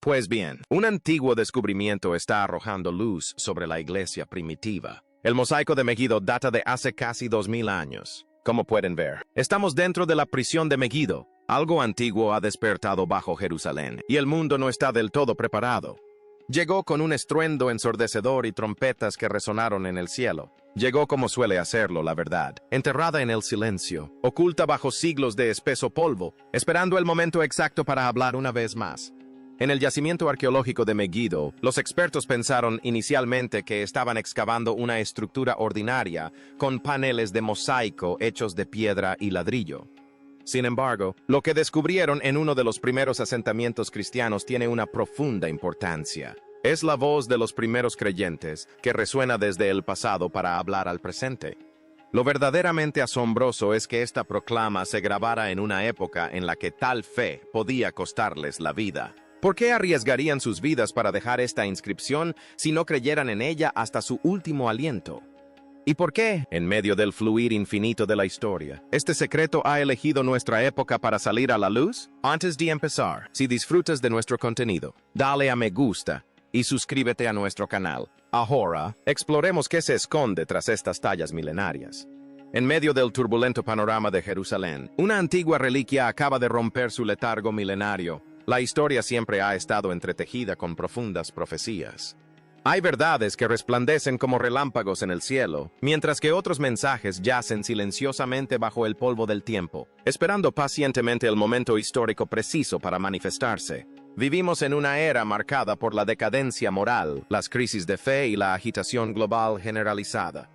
Pues bien, un antiguo descubrimiento está arrojando luz sobre la iglesia primitiva. El mosaico de Megiddo data de hace casi 2000 años. Como pueden ver, estamos dentro de la prisión de Megiddo. Algo antiguo ha despertado bajo Jerusalén, y el mundo no está del todo preparado. Llegó con un estruendo ensordecedor y trompetas que resonaron en el cielo. Llegó como suele hacerlo, la verdad, enterrada en el silencio, oculta bajo siglos de espeso polvo, esperando el momento exacto para hablar una vez más. En el yacimiento arqueológico de Megiddo, los expertos pensaron inicialmente que estaban excavando una estructura ordinaria con paneles de mosaico hechos de piedra y ladrillo. Sin embargo, lo que descubrieron en uno de los primeros asentamientos cristianos tiene una profunda importancia. Es la voz de los primeros creyentes que resuena desde el pasado para hablar al presente. Lo verdaderamente asombroso es que esta proclama se grabara en una época en la que tal fe podía costarles la vida. ¿Por qué arriesgarían sus vidas para dejar esta inscripción si no creyeran en ella hasta su último aliento? ¿Y por qué, en medio del fluir infinito de la historia, este secreto ha elegido nuestra época para salir a la luz? Antes de empezar, si disfrutas de nuestro contenido, dale a me gusta y suscríbete a nuestro canal. Ahora, exploremos qué se esconde tras estas tallas milenarias. En medio del turbulento panorama de Jerusalén, una antigua reliquia acaba de romper su letargo milenario. La historia siempre ha estado entretejida con profundas profecías. Hay verdades que resplandecen como relámpagos en el cielo, mientras que otros mensajes yacen silenciosamente bajo el polvo del tiempo, esperando pacientemente el momento histórico preciso para manifestarse. Vivimos en una era marcada por la decadencia moral, las crisis de fe y la agitación global generalizada.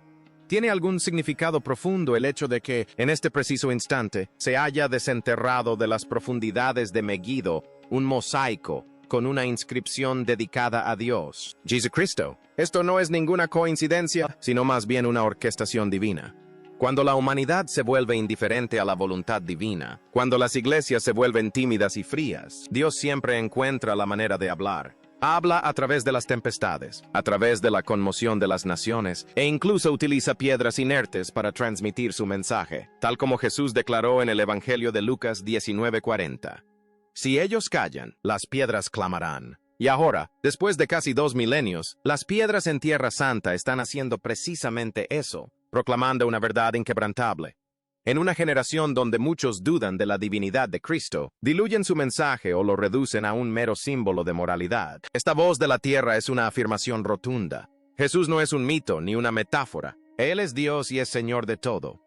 ¿Tiene algún significado profundo el hecho de que, en este preciso instante, se haya desenterrado de las profundidades de Megiddo un mosaico con una inscripción dedicada a Dios, Jesucristo? Esto no es ninguna coincidencia, sino más bien una orquestación divina. Cuando la humanidad se vuelve indiferente a la voluntad divina, cuando las iglesias se vuelven tímidas y frías, Dios siempre encuentra la manera de hablar. Habla a través de las tempestades, a través de la conmoción de las naciones, e incluso utiliza piedras inertes para transmitir su mensaje, tal como Jesús declaró en el Evangelio de Lucas 19:40. Si ellos callan, las piedras clamarán. Y ahora, después de casi 2 milenios, las piedras en Tierra Santa están haciendo precisamente eso, proclamando una verdad inquebrantable. En una generación donde muchos dudan de la divinidad de Cristo, diluyen su mensaje o lo reducen a un mero símbolo de moralidad. Esta voz de la tierra es una afirmación rotunda. Jesús no es un mito ni una metáfora. Él es Dios y es Señor de todo.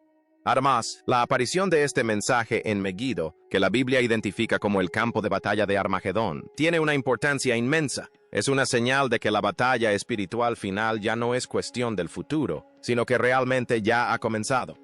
Además, la aparición de este mensaje en Megiddo, que la Biblia identifica como el campo de batalla de Armagedón, tiene una importancia inmensa. Es una señal de que la batalla espiritual final ya no es cuestión del futuro, sino que realmente ya ha comenzado.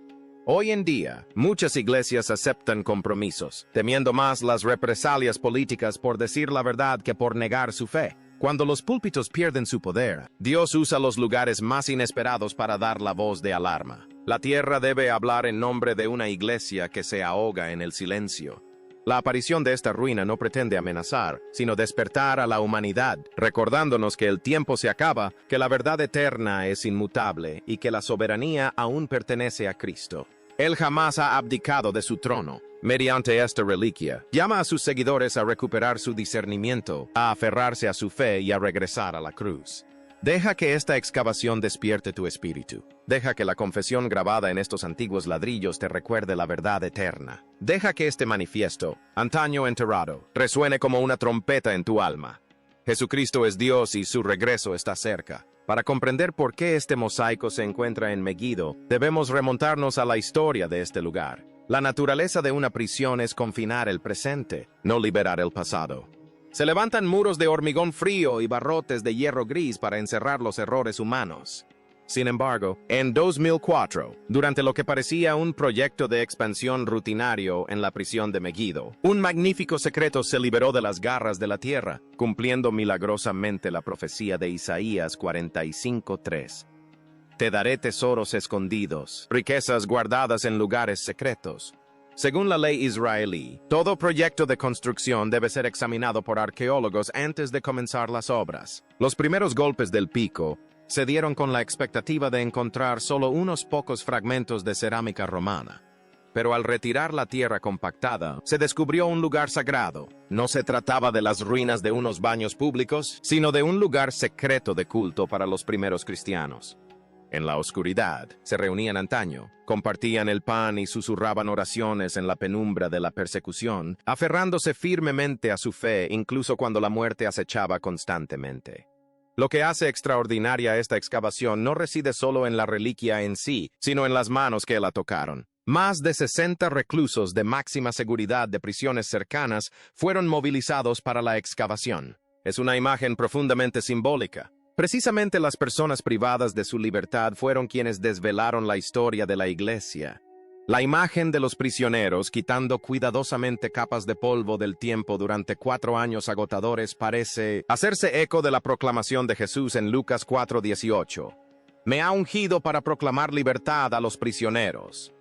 Hoy en día, muchas iglesias aceptan compromisos, temiendo más las represalias políticas por decir la verdad que por negar su fe. Cuando los púlpitos pierden su poder, Dios usa los lugares más inesperados para dar la voz de alarma. La tierra debe hablar en nombre de una iglesia que se ahoga en el silencio. La aparición de esta ruina no pretende amenazar, sino despertar a la humanidad, recordándonos que el tiempo se acaba, que la verdad eterna es inmutable y que la soberanía aún pertenece a Cristo. Él jamás ha abdicado de su trono. Mediante esta reliquia, llama a sus seguidores a recuperar su discernimiento, a aferrarse a su fe y a regresar a la cruz. Deja que esta excavación despierte tu espíritu. Deja que la confesión grabada en estos antiguos ladrillos te recuerde la verdad eterna. Deja que este manifiesto, antaño enterrado, resuene como una trompeta en tu alma. Jesucristo es Dios y su regreso está cerca. Para comprender por qué este mosaico se encuentra en Megiddo, debemos remontarnos a la historia de este lugar. La naturaleza de una prisión es confinar el presente, no liberar el pasado. Se levantan muros de hormigón frío y barrotes de hierro gris para encerrar los errores humanos. Sin embargo, en 2004, durante lo que parecía un proyecto de expansión rutinario en la prisión de Megiddo, un magnífico secreto se liberó de las garras de la tierra, cumpliendo milagrosamente la profecía de Isaías 45:3. Te daré tesoros escondidos, riquezas guardadas en lugares secretos. Según la ley israelí, todo proyecto de construcción debe ser examinado por arqueólogos antes de comenzar las obras. Los primeros golpes del pico se dieron con la expectativa de encontrar solo unos pocos fragmentos de cerámica romana. pero al retirar la tierra compactada, se descubrió un lugar sagrado. No se trataba de las ruinas de unos baños públicos, sino de un lugar secreto de culto para los primeros cristianos. En la oscuridad, se reunían antaño, compartían el pan y susurraban oraciones en la penumbra de la persecución, aferrándose firmemente a su fe incluso cuando la muerte acechaba constantemente. Lo que hace extraordinaria esta excavación no reside solo en la reliquia en sí, sino en las manos que la tocaron. Más de 60 reclusos de máxima seguridad de prisiones cercanas fueron movilizados para la excavación. Es una imagen profundamente simbólica. Precisamente las personas privadas de su libertad fueron quienes desvelaron la historia de la Iglesia. La imagen de los prisioneros quitando cuidadosamente capas de polvo del tiempo durante 4 años agotadores parece hacerse eco de la proclamación de Jesús en Lucas 4:18. Me ha ungido para proclamar libertad a los prisioneros.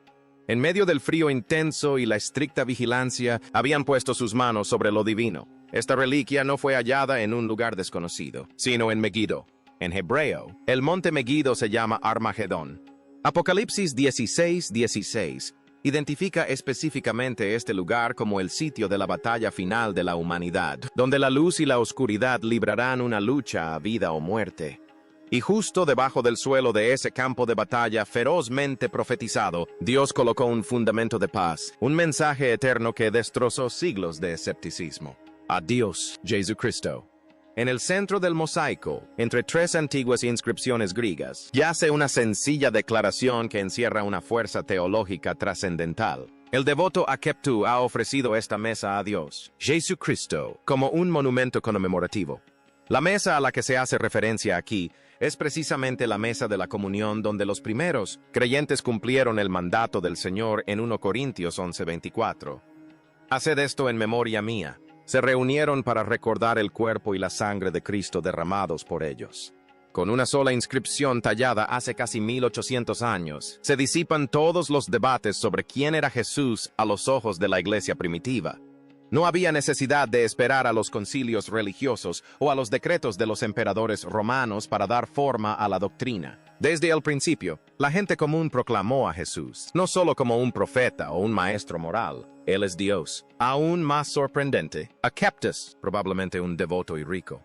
En medio del frío intenso y la estricta vigilancia, habían puesto sus manos sobre lo divino. Esta reliquia no fue hallada en un lugar desconocido, sino en Megiddo. En hebreo, el monte Megiddo se llama Armagedón. Apocalipsis 16:16 identifica específicamente este lugar como el sitio de la batalla final de la humanidad, donde la luz y la oscuridad librarán una lucha a vida o muerte. Y justo debajo del suelo de ese campo de batalla ferozmente profetizado, Dios colocó un fundamento de paz, un mensaje eterno que destrozó siglos de escepticismo. Adiós, Jesucristo. En el centro del mosaico, entre 3 antiguas inscripciones griegas, yace una sencilla declaración que encierra una fuerza teológica trascendental. El devoto Akeptu ha ofrecido esta mesa a Dios, Jesucristo, como un monumento conmemorativo. La mesa a la que se hace referencia aquí es precisamente la mesa de la comunión donde los primeros creyentes cumplieron el mandato del Señor en 1 Corintios 11:24. Haced esto en memoria mía. Se reunieron para recordar el cuerpo y la sangre de Cristo derramados por ellos. Con una sola inscripción tallada hace casi 1800 años, se disipan todos los debates sobre quién era Jesús a los ojos de la iglesia primitiva. No había necesidad de esperar a los concilios religiosos o a los decretos de los emperadores romanos para dar forma a la doctrina. Desde el principio, la gente común proclamó a Jesús, no solo como un profeta o un maestro moral. Él es Dios. Aún más sorprendente, Akeptus, probablemente un devoto y rico,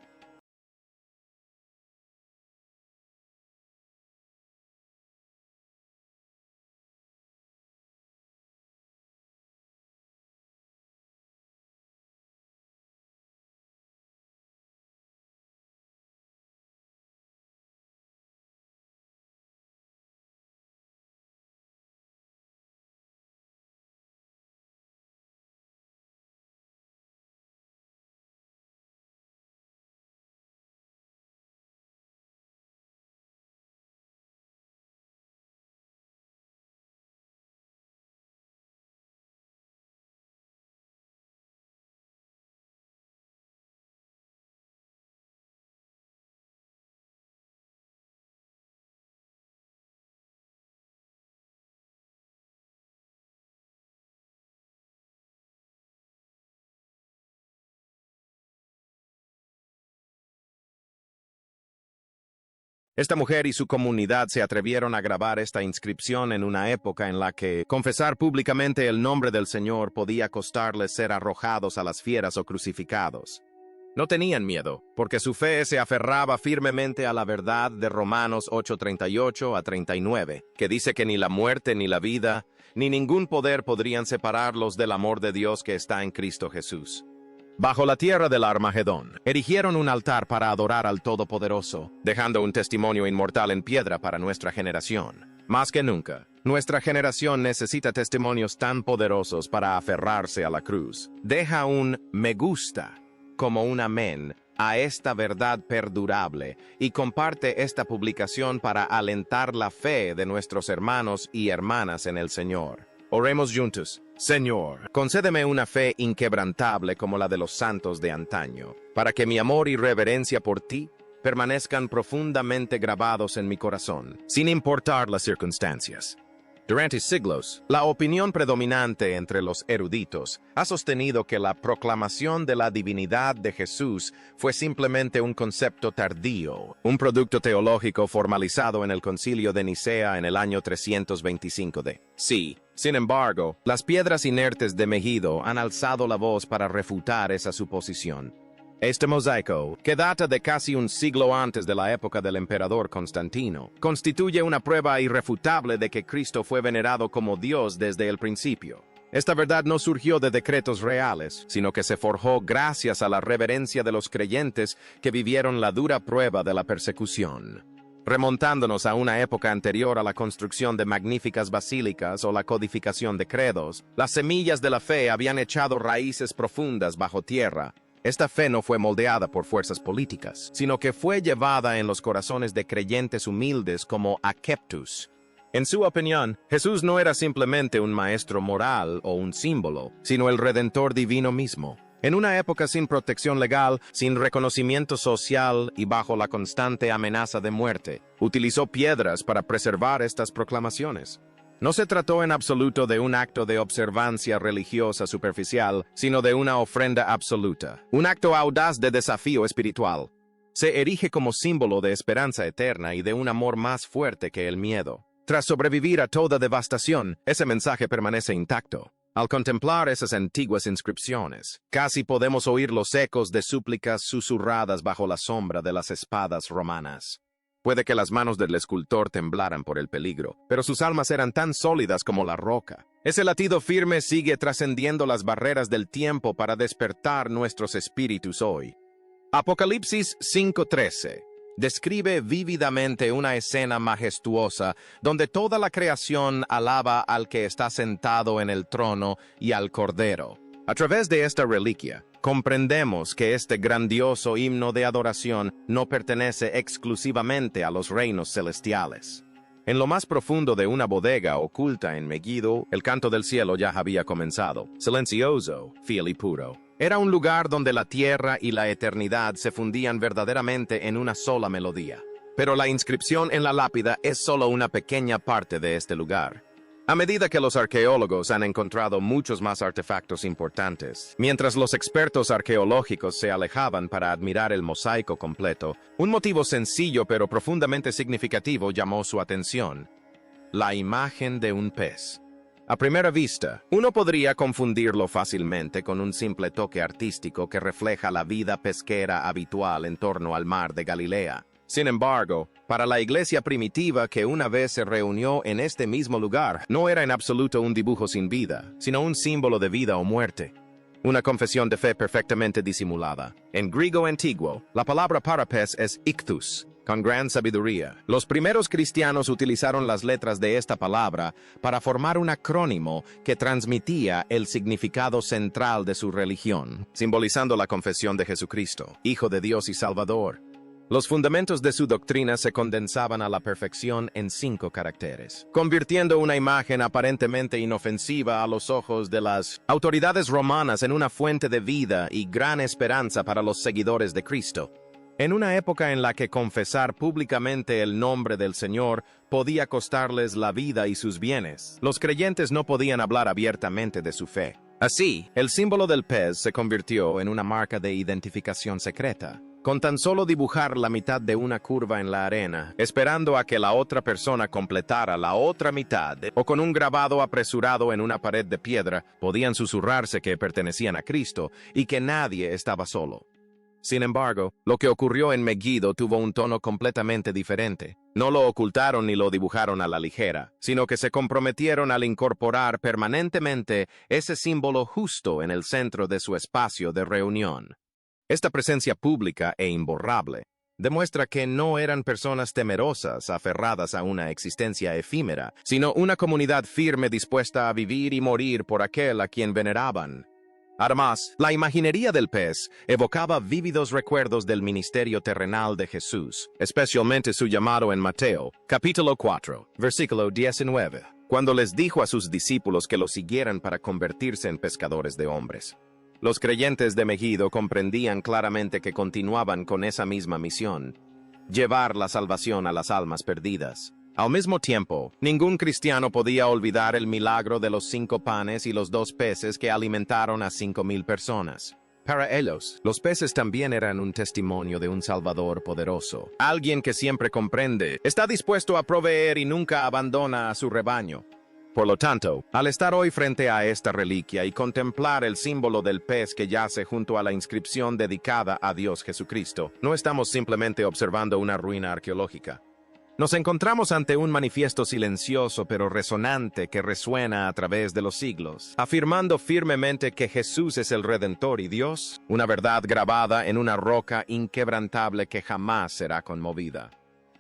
Esta mujer y su comunidad se atrevieron a grabar esta inscripción en una época en la que confesar públicamente el nombre del Señor podía costarles ser arrojados a las fieras o crucificados. No tenían miedo, porque su fe se aferraba firmemente a la verdad de Romanos 8:38 a 39, que dice que ni la muerte ni la vida, ni ningún poder podrían separarlos del amor de Dios que está en Cristo Jesús. Bajo la tierra del Armagedón, erigieron un altar para adorar al Todopoderoso, dejando un testimonio inmortal en piedra para nuestra generación. Más que nunca, nuestra generación necesita testimonios tan poderosos para aferrarse a la cruz. Deja un me gusta, como un amén, a esta verdad perdurable y comparte esta publicación para alentar la fe de nuestros hermanos y hermanas en el Señor. Oremos juntos. Señor, concédeme una fe inquebrantable como la de los santos de antaño, para que mi amor y reverencia por ti permanezcan profundamente grabados en mi corazón, sin importar las circunstancias. Durante siglos, la opinión predominante entre los eruditos ha sostenido que la proclamación de la divinidad de Jesús fue simplemente un concepto tardío, un producto teológico formalizado en el Concilio de Nicea en el año 325 d. Sí, sin embargo, las piedras inertes de Megido han alzado la voz para refutar esa suposición. Este mosaico, que data de casi un siglo antes de la época del emperador Constantino, constituye una prueba irrefutable de que Cristo fue venerado como Dios desde el principio. Esta verdad no surgió de decretos reales, sino que se forjó gracias a la reverencia de los creyentes que vivieron la dura prueba de la persecución. Remontándonos a una época anterior a la construcción de magníficas basílicas o la codificación de credos, las semillas de la fe habían echado raíces profundas bajo tierra. Esta fe no fue moldeada por fuerzas políticas, sino que fue llevada en los corazones de creyentes humildes como Akeptus. En su opinión, Jesús no era simplemente un maestro moral o un símbolo, sino el Redentor divino mismo. En una época sin protección legal, sin reconocimiento social y bajo la constante amenaza de muerte, utilizó piedras para preservar estas proclamaciones. No se trató en absoluto de un acto de observancia religiosa superficial, sino de una ofrenda absoluta, un acto audaz de desafío espiritual. Se erige como símbolo de esperanza eterna y de un amor más fuerte que el miedo. Tras sobrevivir a toda devastación, ese mensaje permanece intacto. Al contemplar esas antiguas inscripciones, casi podemos oír los ecos de súplicas susurradas bajo la sombra de las espadas romanas. Puede que las manos del escultor temblaran por el peligro, pero sus almas eran tan sólidas como la roca. Ese latido firme sigue trascendiendo las barreras del tiempo para despertar nuestros espíritus hoy. Apocalipsis 5:13 describe vívidamente una escena majestuosa donde toda la creación alaba al que está sentado en el trono y al Cordero. A través de esta reliquia, comprendemos que este grandioso himno de adoración no pertenece exclusivamente a los reinos celestiales. En lo más profundo de una bodega oculta en Megiddo, el canto del cielo ya había comenzado, silencioso, fiel y puro. Era un lugar donde la tierra y la eternidad se fundían verdaderamente en una sola melodía. Pero la inscripción en la lápida es solo una pequeña parte de este lugar. A medida que los arqueólogos han encontrado muchos más artefactos importantes, mientras los expertos arqueológicos se alejaban para admirar el mosaico completo, un motivo sencillo pero profundamente significativo llamó su atención: la imagen de un pez. A primera vista, uno podría confundirlo fácilmente con un simple toque artístico que refleja la vida pesquera habitual en torno al mar de Galilea. Sin embargo, para la iglesia primitiva que una vez se reunió en este mismo lugar, no era en absoluto un dibujo sin vida, sino un símbolo de vida o muerte. Una confesión de fe perfectamente disimulada. En griego antiguo, la palabra para pez es ichthus, con gran sabiduría. Los primeros cristianos utilizaron las letras de esta palabra para formar un acrónimo que transmitía el significado central de su religión, simbolizando la confesión de Jesucristo, Hijo de Dios y Salvador. Los fundamentos de su doctrina se condensaban a la perfección en 5 caracteres, convirtiendo una imagen aparentemente inofensiva a los ojos de las autoridades romanas en una fuente de vida y gran esperanza para los seguidores de Cristo. En una época en la que confesar públicamente el nombre del Señor podía costarles la vida y sus bienes, los creyentes no podían hablar abiertamente de su fe. Así, el símbolo del pez se convirtió en una marca de identificación secreta. Con tan solo dibujar la mitad de una curva en la arena, esperando a que la otra persona completara la otra mitad, o con un grabado apresurado en una pared de piedra, podían susurrarse que pertenecían a Cristo y que nadie estaba solo. Sin embargo, lo que ocurrió en Megiddo tuvo un tono completamente diferente. No lo ocultaron ni lo dibujaron a la ligera, sino que se comprometieron al incorporar permanentemente ese símbolo justo en el centro de su espacio de reunión. Esta presencia pública e imborrable demuestra que no eran personas temerosas aferradas a una existencia efímera, sino una comunidad firme dispuesta a vivir y morir por aquel a quien veneraban. Además, la imaginería del pez evocaba vívidos recuerdos del ministerio terrenal de Jesús, especialmente su llamado en Mateo, capítulo 4, versículo 19, cuando les dijo a sus discípulos que lo siguieran para convertirse en pescadores de hombres. Los creyentes de Megiddo comprendían claramente que continuaban con esa misma misión: llevar la salvación a las almas perdidas. Al mismo tiempo, ningún cristiano podía olvidar el milagro de los 5 panes y los 2 peces que alimentaron a 5,000 personas. Para ellos, los peces también eran un testimonio de un Salvador poderoso, alguien que siempre comprende, está dispuesto a proveer y nunca abandona a su rebaño. Por lo tanto, al estar hoy frente a esta reliquia y contemplar el símbolo del pez que yace junto a la inscripción dedicada a Dios Jesucristo, no estamos simplemente observando una ruina arqueológica. Nos encontramos ante un manifiesto silencioso pero resonante que resuena a través de los siglos, afirmando firmemente que Jesús es el Redentor y Dios, una verdad grabada en una roca inquebrantable que jamás será conmovida.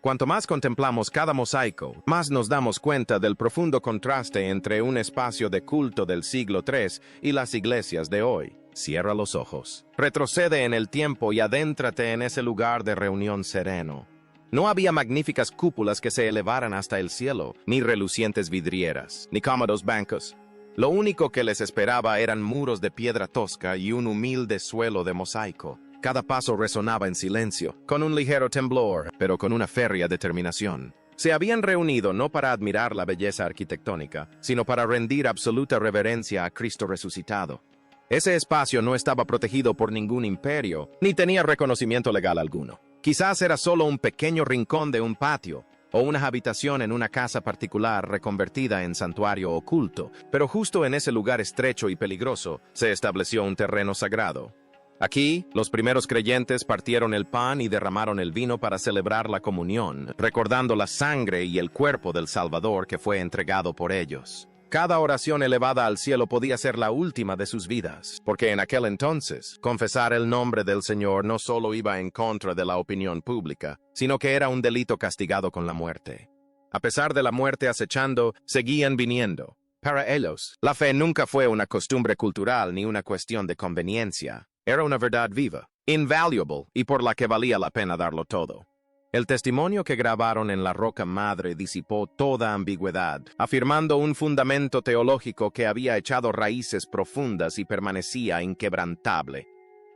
Cuanto más contemplamos cada mosaico, más nos damos cuenta del profundo contraste entre un espacio de culto del siglo III y las iglesias de hoy. Cierra los ojos, retrocede en el tiempo y adéntrate en ese lugar de reunión sereno. No había magníficas cúpulas que se elevaran hasta el cielo, ni relucientes vidrieras, ni cómodos bancos. Lo único que les esperaba eran muros de piedra tosca y un humilde suelo de mosaico. Cada paso resonaba en silencio, con un ligero temblor, pero con una férrea determinación. Se habían reunido no para admirar la belleza arquitectónica, sino para rendir absoluta reverencia a Cristo resucitado. Ese espacio no estaba protegido por ningún imperio, ni tenía reconocimiento legal alguno. Quizás era solo un pequeño rincón de un patio, o una habitación en una casa particular reconvertida en santuario oculto, pero justo en ese lugar estrecho y peligroso se estableció un terreno sagrado. Aquí, los primeros creyentes partieron el pan y derramaron el vino para celebrar la comunión, recordando la sangre y el cuerpo del Salvador que fue entregado por ellos. Cada oración elevada al cielo podía ser la última de sus vidas, porque en aquel entonces, confesar el nombre del Señor no solo iba en contra de la opinión pública, sino que era un delito castigado con la muerte. A pesar de la muerte acechando, seguían viniendo. Para ellos, la fe nunca fue una costumbre cultural ni una cuestión de conveniencia. Era una verdad viva, invaluable y por la que valía la pena darlo todo. El testimonio que grabaron en la roca madre disipó toda ambigüedad, afirmando un fundamento teológico que había echado raíces profundas y permanecía inquebrantable.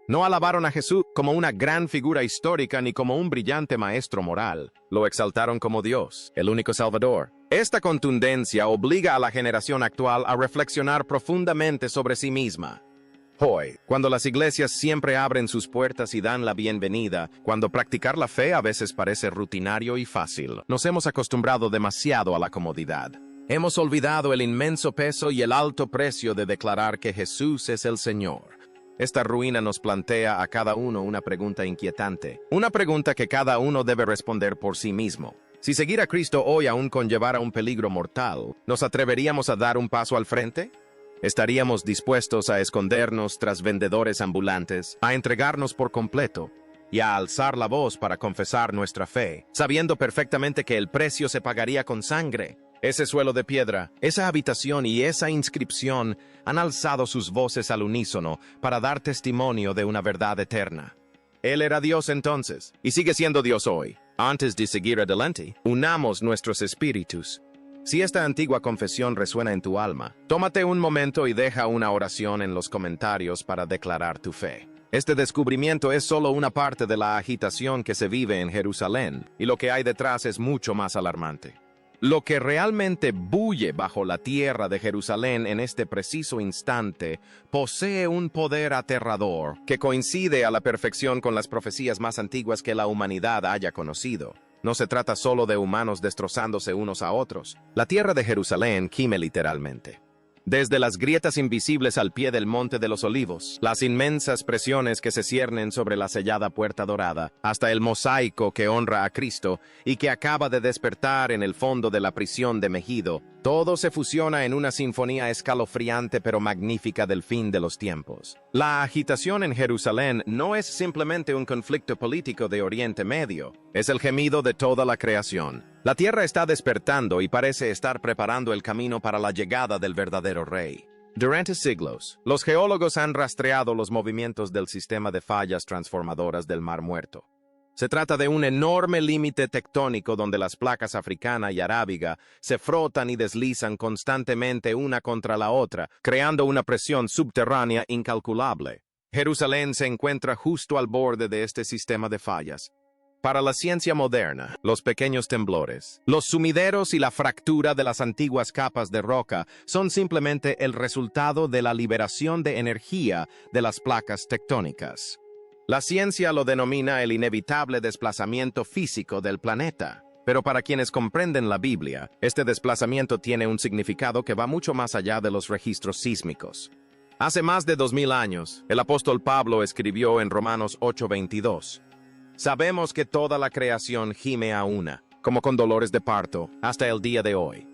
No alabaron a Jesús como una gran figura histórica ni como un brillante maestro moral. Lo exaltaron como Dios, el único Salvador. Esta contundencia obliga a la generación actual a reflexionar profundamente sobre sí misma. Hoy, cuando las iglesias siempre abren sus puertas y dan la bienvenida, cuando practicar la fe a veces parece rutinario y fácil, nos hemos acostumbrado demasiado a la comodidad. Hemos olvidado el inmenso peso y el alto precio de declarar que Jesús es el Señor. Esta ruina nos plantea a cada uno una pregunta inquietante, una pregunta que cada uno debe responder por sí mismo. Si seguir a Cristo hoy aún conllevara un peligro mortal, ¿nos atreveríamos a dar un paso al frente? ¿Estaríamos dispuestos a escondernos tras vendedores ambulantes, a entregarnos por completo y a alzar la voz para confesar nuestra fe, sabiendo perfectamente que el precio se pagaría con sangre? Ese suelo de piedra, esa habitación y esa inscripción han alzado sus voces al unísono para dar testimonio de una verdad eterna. Él era Dios entonces, y sigue siendo Dios hoy. Antes de seguir adelante, unamos nuestros espíritus. Si esta antigua confesión resuena en tu alma, tómate un momento y deja una oración en los comentarios para declarar tu fe. Este descubrimiento es solo una parte de la agitación que se vive en Jerusalén, y lo que hay detrás es mucho más alarmante. Lo que realmente bulle bajo la tierra de Jerusalén en este preciso instante posee un poder aterrador que coincide a la perfección con las profecías más antiguas que la humanidad haya conocido. No se trata solo de humanos destrozándose unos a otros. La tierra de Jerusalén gime literalmente. Desde las grietas invisibles al pie del Monte de los Olivos, las inmensas presiones que se ciernen sobre la sellada puerta dorada, hasta el mosaico que honra a Cristo y que acaba de despertar en el fondo de la prisión de Megido, todo se fusiona en una sinfonía escalofriante pero magnífica del fin de los tiempos. La agitación en Jerusalén no es simplemente un conflicto político de Oriente Medio, es el gemido de toda la creación. La tierra está despertando y parece estar preparando el camino para la llegada del verdadero rey. Durante siglos, los geólogos han rastreado los movimientos del sistema de fallas transformadoras del Mar Muerto. Se trata de un enorme límite tectónico donde las placas africana y arábiga se frotan y deslizan constantemente una contra la otra, creando una presión subterránea incalculable. Jerusalén se encuentra justo al borde de este sistema de fallas. Para la ciencia moderna, los pequeños temblores, los sumideros y la fractura de las antiguas capas de roca son simplemente el resultado de la liberación de energía de las placas tectónicas. La ciencia lo denomina el inevitable desplazamiento físico del planeta. Pero para quienes comprenden la Biblia, este desplazamiento tiene un significado que va mucho más allá de los registros sísmicos. Hace más de 2000 años, el apóstol Pablo escribió en Romanos 8:22. Sabemos que toda la creación gime a una, como con dolores de parto, hasta el día de hoy.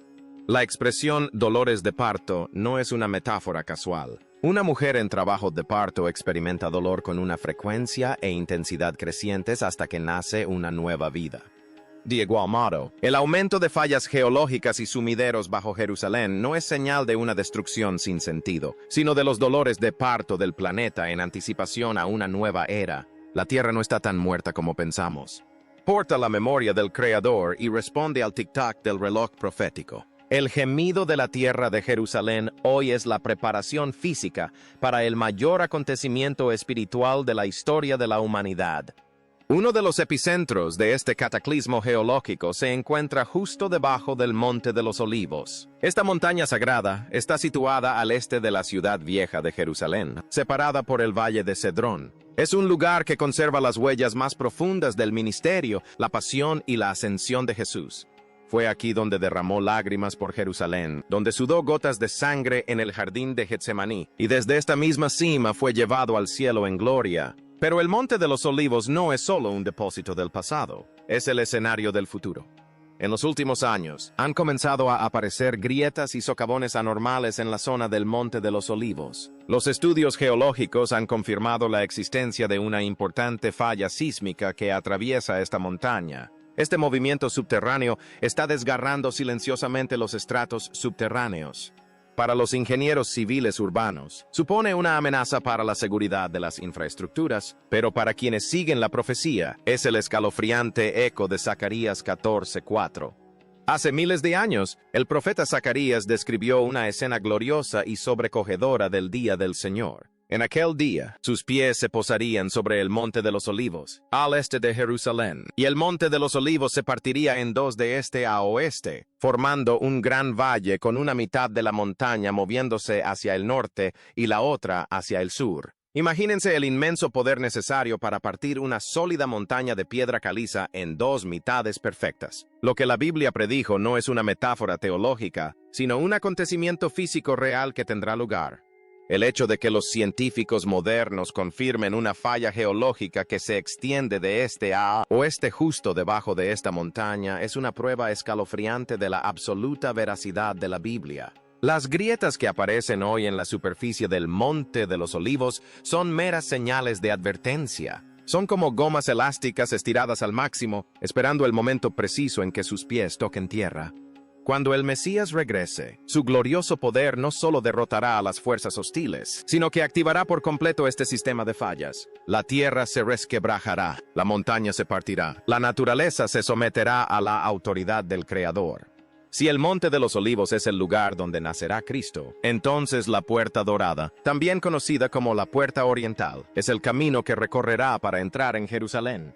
La expresión dolores de parto no es una metáfora casual. Una mujer en trabajo de parto experimenta dolor con una frecuencia e intensidad crecientes hasta que nace una nueva vida. De igual modo, el aumento de fallas geológicas y sumideros bajo Jerusalén no es señal de una destrucción sin sentido, sino de los dolores de parto del planeta en anticipación a una nueva era. La Tierra no está tan muerta como pensamos. Porta la memoria del Creador y responde al tic-tac del reloj profético. El gemido de la tierra de Jerusalén hoy es la preparación física para el mayor acontecimiento espiritual de la historia de la humanidad. Uno de los epicentros de este cataclismo geológico se encuentra justo debajo del Monte de los Olivos. Esta montaña sagrada está situada al este de la ciudad vieja de Jerusalén, separada por el valle de Cedrón. Es un lugar que conserva las huellas más profundas del ministerio, la pasión y la ascensión de Jesús. Fue aquí donde derramó lágrimas por Jerusalén, donde sudó gotas de sangre en el jardín de Getsemaní, y desde esta misma cima fue llevado al cielo en gloria. Pero el Monte de los Olivos no es solo un depósito del pasado, es el escenario del futuro. En los últimos años, han comenzado a aparecer grietas y socavones anormales en la zona del Monte de los Olivos. Los estudios geológicos han confirmado la existencia de una importante falla sísmica que atraviesa esta montaña. Este movimiento subterráneo está desgarrando silenciosamente los estratos subterráneos. Para los ingenieros civiles urbanos, supone una amenaza para la seguridad de las infraestructuras, pero para quienes siguen la profecía, es el escalofriante eco de Zacarías 14:4. Hace miles de años, el profeta Zacarías describió una escena gloriosa y sobrecogedora del día del Señor. En aquel día, sus pies se posarían sobre el Monte de los Olivos, al este de Jerusalén, y el Monte de los Olivos se partiría en dos de este a oeste, formando un gran valle con una mitad de la montaña moviéndose hacia el norte y la otra hacia el sur. Imagínense el inmenso poder necesario para partir una sólida montaña de piedra caliza en dos mitades perfectas. Lo que la Biblia predijo no es una metáfora teológica, sino un acontecimiento físico real que tendrá lugar. El hecho de que los científicos modernos confirmen una falla geológica que se extiende de este a oeste justo debajo de esta montaña es una prueba escalofriante de la absoluta veracidad de la Biblia. Las grietas que aparecen hoy en la superficie del Monte de los Olivos son meras señales de advertencia. Son como gomas elásticas estiradas al máximo, esperando el momento preciso en que sus pies toquen tierra. Cuando el Mesías regrese, su glorioso poder no solo derrotará a las fuerzas hostiles, sino que activará por completo este sistema de fallas. La tierra se resquebrajará, la montaña se partirá, la naturaleza se someterá a la autoridad del Creador. Si el Monte de los Olivos es el lugar donde nacerá Cristo, entonces la Puerta Dorada, también conocida como la Puerta Oriental, es el camino que recorrerá para entrar en Jerusalén.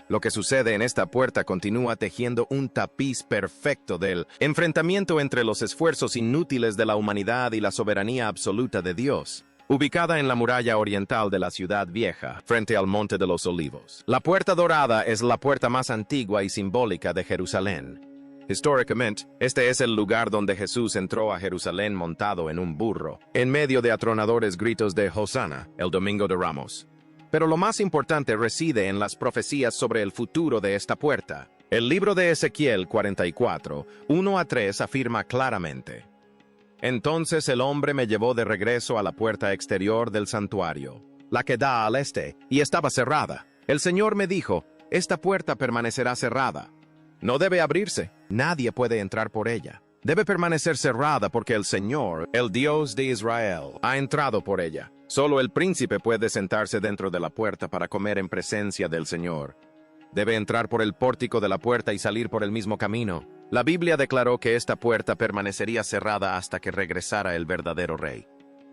Lo que sucede en esta puerta continúa tejiendo un tapiz perfecto del enfrentamiento entre los esfuerzos inútiles de la humanidad y la soberanía absoluta de Dios. Ubicada en la muralla oriental de la ciudad vieja, frente al Monte de los Olivos, la Puerta Dorada es la puerta más antigua y simbólica de Jerusalén. Históricamente, este es el lugar donde Jesús entró a Jerusalén montado en un burro, en medio de atronadores gritos de Hosana, el Domingo de Ramos. Pero lo más importante reside en las profecías sobre el futuro de esta puerta. El libro de Ezequiel 44, 1-3 afirma claramente: Entonces el hombre me llevó de regreso a la puerta exterior del santuario, la que da al este, y estaba cerrada. El Señor me dijo: Esta puerta permanecerá cerrada. No debe abrirse, nadie puede entrar por ella. Debe permanecer cerrada porque el Señor, el Dios de Israel, ha entrado por ella. Solo el príncipe puede sentarse dentro de la puerta para comer en presencia del Señor. Debe entrar por el pórtico de la puerta y salir por el mismo camino. La Biblia declaró que esta puerta permanecería cerrada hasta que regresara el verdadero rey.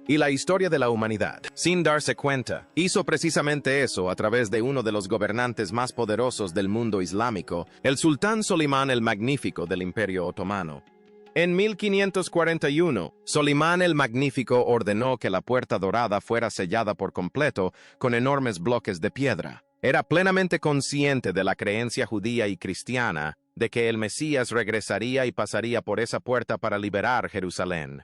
y la historia de la humanidad. Sin darse cuenta, hizo precisamente eso a través de uno de los gobernantes más poderosos del mundo islámico, el sultán Solimán el Magnífico del Imperio Otomano. En 1541, Solimán el Magnífico ordenó que la Puerta Dorada fuera sellada por completo con enormes bloques de piedra. Era plenamente consciente de la creencia judía y cristiana de que el Mesías regresaría y pasaría por esa puerta para liberar Jerusalén.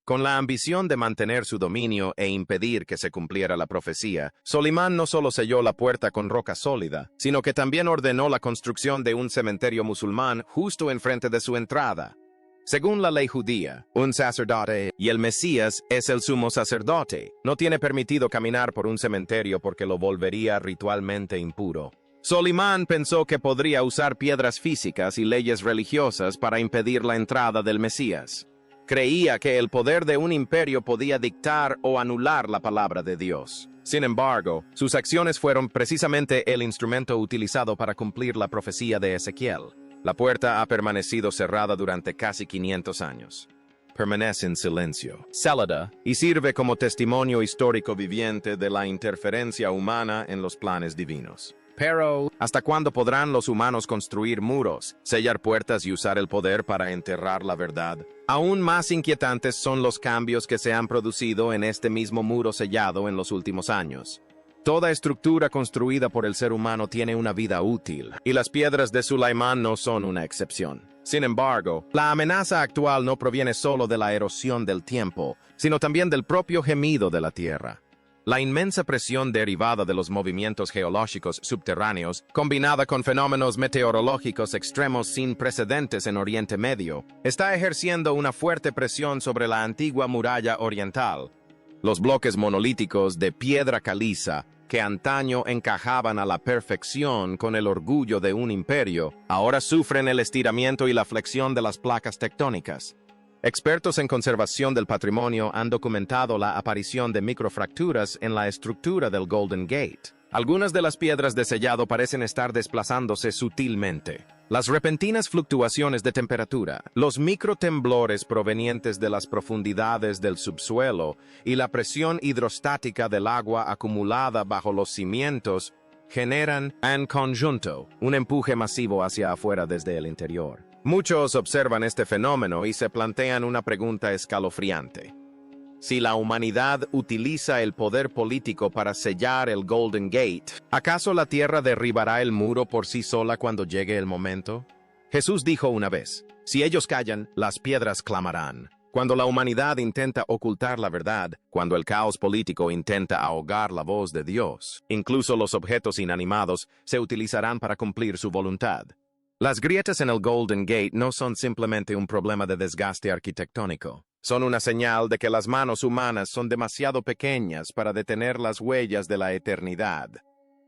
Con la ambición de mantener su dominio e impedir que se cumpliera la profecía, Solimán no solo selló la puerta con roca sólida, sino que también ordenó la construcción de un cementerio musulmán justo enfrente de su entrada. Según la ley judía, un sacerdote, y el Mesías es el sumo sacerdote, no tiene permitido caminar por un cementerio porque lo volvería ritualmente impuro. Solimán pensó que podría usar piedras físicas y leyes religiosas para impedir la entrada del Mesías. Creía que el poder de un imperio podía dictar o anular la palabra de Dios. Sin embargo, sus acciones fueron precisamente el instrumento utilizado para cumplir la profecía de Ezequiel. La puerta ha permanecido cerrada durante casi 500 años. Permanece en silencio, célada, y sirve como testimonio histórico viviente de la interferencia humana en los planes divinos. Pero, ¿hasta cuándo podrán los humanos construir muros, sellar puertas y usar el poder para enterrar la verdad? Aún más inquietantes son los cambios que se han producido en este mismo muro sellado en los últimos años. Toda estructura construida por el ser humano tiene una vida útil, y las piedras de Sulaimán no son una excepción. Sin embargo, la amenaza actual no proviene solo de la erosión del tiempo, sino también del propio gemido de la tierra. La inmensa presión derivada de los movimientos geológicos subterráneos, combinada con fenómenos meteorológicos extremos sin precedentes en Oriente Medio, está ejerciendo una fuerte presión sobre la antigua muralla oriental. Los bloques monolíticos de piedra caliza, que antaño encajaban a la perfección con el orgullo de un imperio, ahora sufren el estiramiento y la flexión de las placas tectónicas. Expertos en conservación del patrimonio han documentado la aparición de microfracturas en la estructura del Golden Gate. Algunas de las piedras de sellado parecen estar desplazándose sutilmente. Las repentinas fluctuaciones de temperatura, los microtemblores provenientes de las profundidades del subsuelo y la presión hidrostática del agua acumulada bajo los cimientos generan, en conjunto, un empuje masivo hacia afuera desde el interior. Muchos observan este fenómeno y se plantean una pregunta escalofriante. Si la humanidad utiliza el poder político para sellar el Golden Gate, ¿acaso la tierra derribará el muro por sí sola cuando llegue el momento? Jesús dijo una vez, si ellos callan, las piedras clamarán. Cuando la humanidad intenta ocultar la verdad, cuando el caos político intenta ahogar la voz de Dios, incluso los objetos inanimados se utilizarán para cumplir su voluntad. Las grietas en el Golden Gate no son simplemente un problema de desgaste arquitectónico. Son una señal de que las manos humanas son demasiado pequeñas para detener las huellas de la eternidad.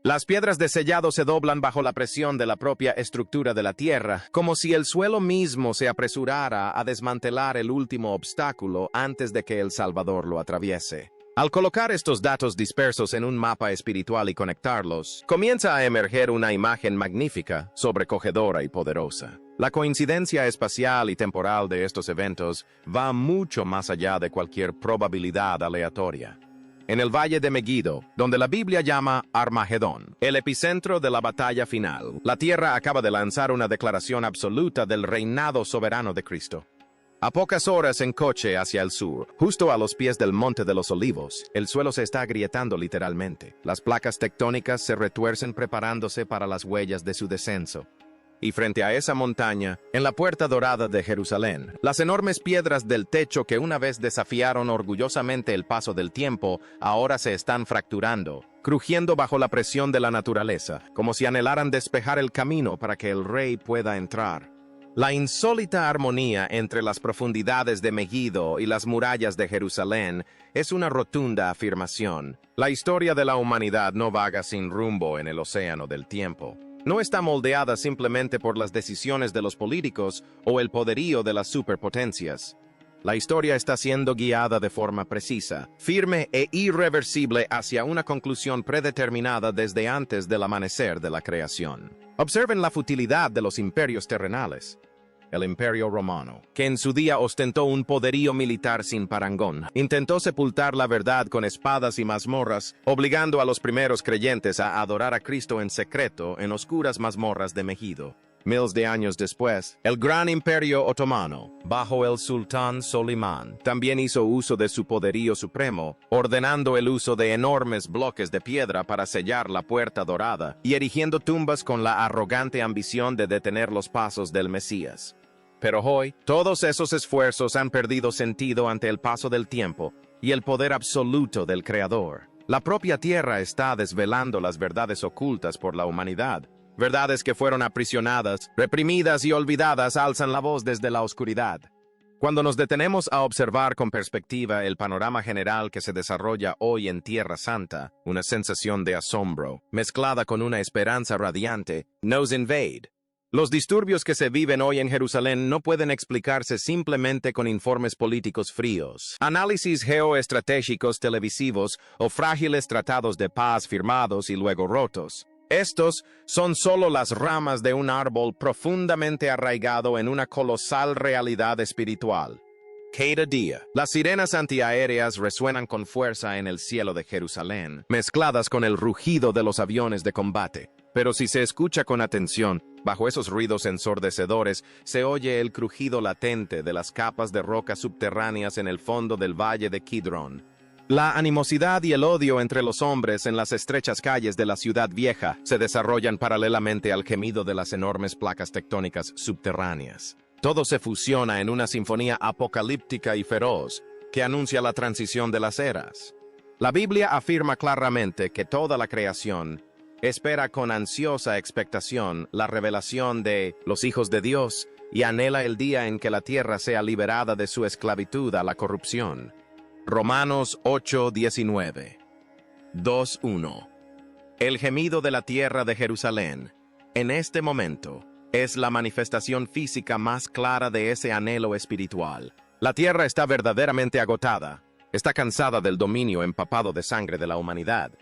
Las piedras de sellado se doblan bajo la presión de la propia estructura de la tierra, como si el suelo mismo se apresurara a desmantelar el último obstáculo antes de que el Salvador lo atraviese. Al colocar estos datos dispersos en un mapa espiritual y conectarlos, comienza a emerger una imagen magnífica, sobrecogedora y poderosa. La coincidencia espacial y temporal de estos eventos va mucho más allá de cualquier probabilidad aleatoria. En el valle de Megiddo, donde la Biblia llama Armagedón, el epicentro de la batalla final, la tierra acaba de lanzar una declaración absoluta del reinado soberano de Cristo. A pocas horas en coche hacia el sur, justo a los pies del Monte de los Olivos, el suelo se está agrietando literalmente. Las placas tectónicas se retuercen preparándose para las huellas de su descenso. Y frente a esa montaña, en la Puerta Dorada de Jerusalén, las enormes piedras del techo que una vez desafiaron orgullosamente el paso del tiempo, ahora se están fracturando, crujiendo bajo la presión de la naturaleza, como si anhelaran despejar el camino para que el rey pueda entrar. La insólita armonía entre las profundidades de Megiddo y las murallas de Jerusalén es una rotunda afirmación. La historia de la humanidad no vaga sin rumbo en el océano del tiempo. No está moldeada simplemente por las decisiones de los políticos o el poderío de las superpotencias. La historia está siendo guiada de forma precisa, firme e irreversible hacia una conclusión predeterminada desde antes del amanecer de la creación. Observen la futilidad de los imperios terrenales. el Imperio Romano, que en su día ostentó un poderío militar sin parangón. Intentó sepultar la verdad con espadas y mazmorras, obligando a los primeros creyentes a adorar a Cristo en secreto en oscuras mazmorras de Megido. Miles de años después, el Gran Imperio Otomano, bajo el sultán Solimán, también hizo uso de su poderío supremo, ordenando el uso de enormes bloques de piedra para sellar la Puerta Dorada y erigiendo tumbas con la arrogante ambición de detener los pasos del Mesías. Pero hoy, todos esos esfuerzos han perdido sentido ante el paso del tiempo y el poder absoluto del Creador. La propia tierra está desvelando las verdades ocultas por la humanidad. Verdades que fueron aprisionadas, reprimidas y olvidadas alzan la voz desde la oscuridad. Cuando nos detenemos a observar con perspectiva el panorama general que se desarrolla hoy en Tierra Santa, una sensación de asombro, mezclada con una esperanza radiante, nos invade. Los disturbios que se viven hoy en Jerusalén no pueden explicarse simplemente con informes políticos fríos, análisis geoestratégicos televisivos o frágiles tratados de paz firmados y luego rotos. Estos son solo las ramas de un árbol profundamente arraigado en una colosal realidad espiritual. Cada día, las sirenas antiaéreas resuenan con fuerza en el cielo de Jerusalén, mezcladas con el rugido de los aviones de combate. Pero si se escucha con atención, bajo esos ruidos ensordecedores, se oye el crujido latente de las capas de roca subterráneas en el fondo del valle de Kidrón. La animosidad y el odio entre los hombres en las estrechas calles de la ciudad vieja se desarrollan paralelamente al gemido de las enormes placas tectónicas subterráneas. Todo se fusiona en una sinfonía apocalíptica y feroz que anuncia la transición de las eras. La Biblia afirma claramente que toda la creación espera con ansiosa expectación la revelación de los hijos de Dios y anhela el día en que la tierra sea liberada de su esclavitud a la corrupción. Romanos 8:19. 2:1. El gemido de la tierra de Jerusalén, en este momento, es la manifestación física más clara de ese anhelo espiritual. La tierra está verdaderamente agotada, está cansada del dominio empapado de sangre de la humanidad.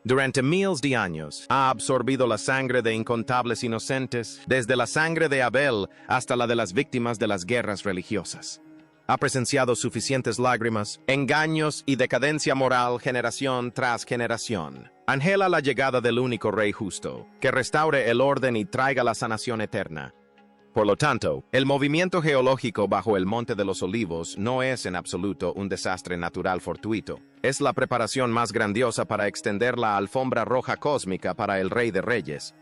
Durante miles de años, ha absorbido la sangre de incontables inocentes, desde la sangre de Abel hasta la de las víctimas de las guerras religiosas. Ha presenciado suficientes lágrimas, engaños y decadencia moral generación tras generación. Anhela la llegada del único Rey justo, que restaure el orden y traiga la sanación eterna. Por lo tanto, el movimiento geológico bajo el Monte de los Olivos no es en absoluto un desastre natural fortuito. Es la preparación más grandiosa para extender la alfombra roja cósmica para el Rey de Reyes.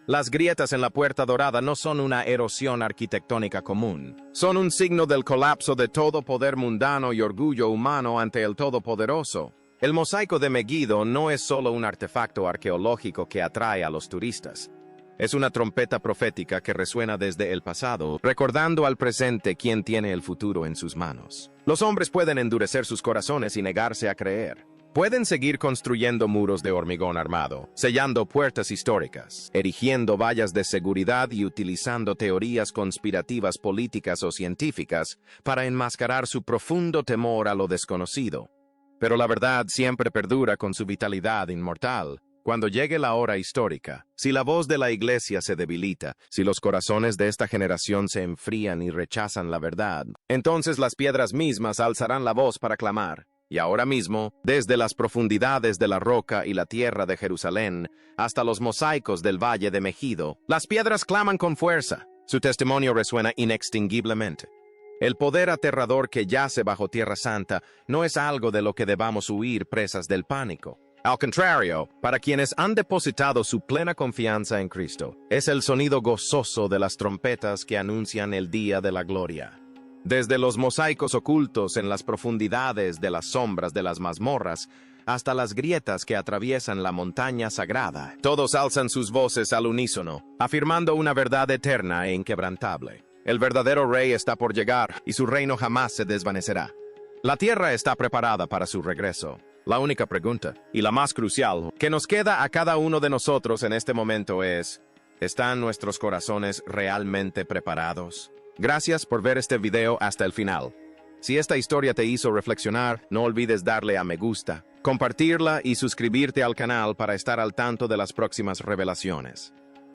Las grietas en la Puerta Dorada no son una erosión arquitectónica común. Son un signo del colapso de todo poder mundano y orgullo humano ante el Todopoderoso. El mosaico de Megido no es solo un artefacto arqueológico que atrae a los turistas. Es una trompeta profética que resuena desde el pasado, recordando al presente quién tiene el futuro en sus manos. Los hombres pueden endurecer sus corazones y negarse a creer. Pueden seguir construyendo muros de hormigón armado, sellando puertas históricas, erigiendo vallas de seguridad y utilizando teorías conspirativas políticas o científicas para enmascarar su profundo temor a lo desconocido. Pero la verdad siempre perdura con su vitalidad inmortal. Cuando llegue la hora histórica, si la voz de la Iglesia se debilita, si los corazones de esta generación se enfrían y rechazan la verdad, entonces las piedras mismas alzarán la voz para clamar. Y ahora mismo, desde las profundidades de la roca y la tierra de Jerusalén, hasta los mosaicos del valle de Megido, las piedras claman con fuerza. Su testimonio resuena inextinguiblemente. El poder aterrador que yace bajo Tierra Santa no es algo de lo que debamos huir presas del pánico. Al contrario, para quienes han depositado su plena confianza en Cristo, es el sonido gozoso de las trompetas que anuncian el día de la gloria. Desde los mosaicos ocultos en las profundidades de las sombras de las mazmorras, hasta las grietas que atraviesan la montaña sagrada, todos alzan sus voces al unísono, afirmando una verdad eterna e inquebrantable. El verdadero Rey está por llegar, y su reino jamás se desvanecerá. La tierra está preparada para su regreso. La única pregunta, y la más crucial, que nos queda a cada uno de nosotros en este momento es, ¿están nuestros corazones realmente preparados? Gracias por ver este video hasta el final. Si esta historia te hizo reflexionar, no olvides darle a me gusta, compartirla y suscribirte al canal para estar al tanto de las próximas revelaciones.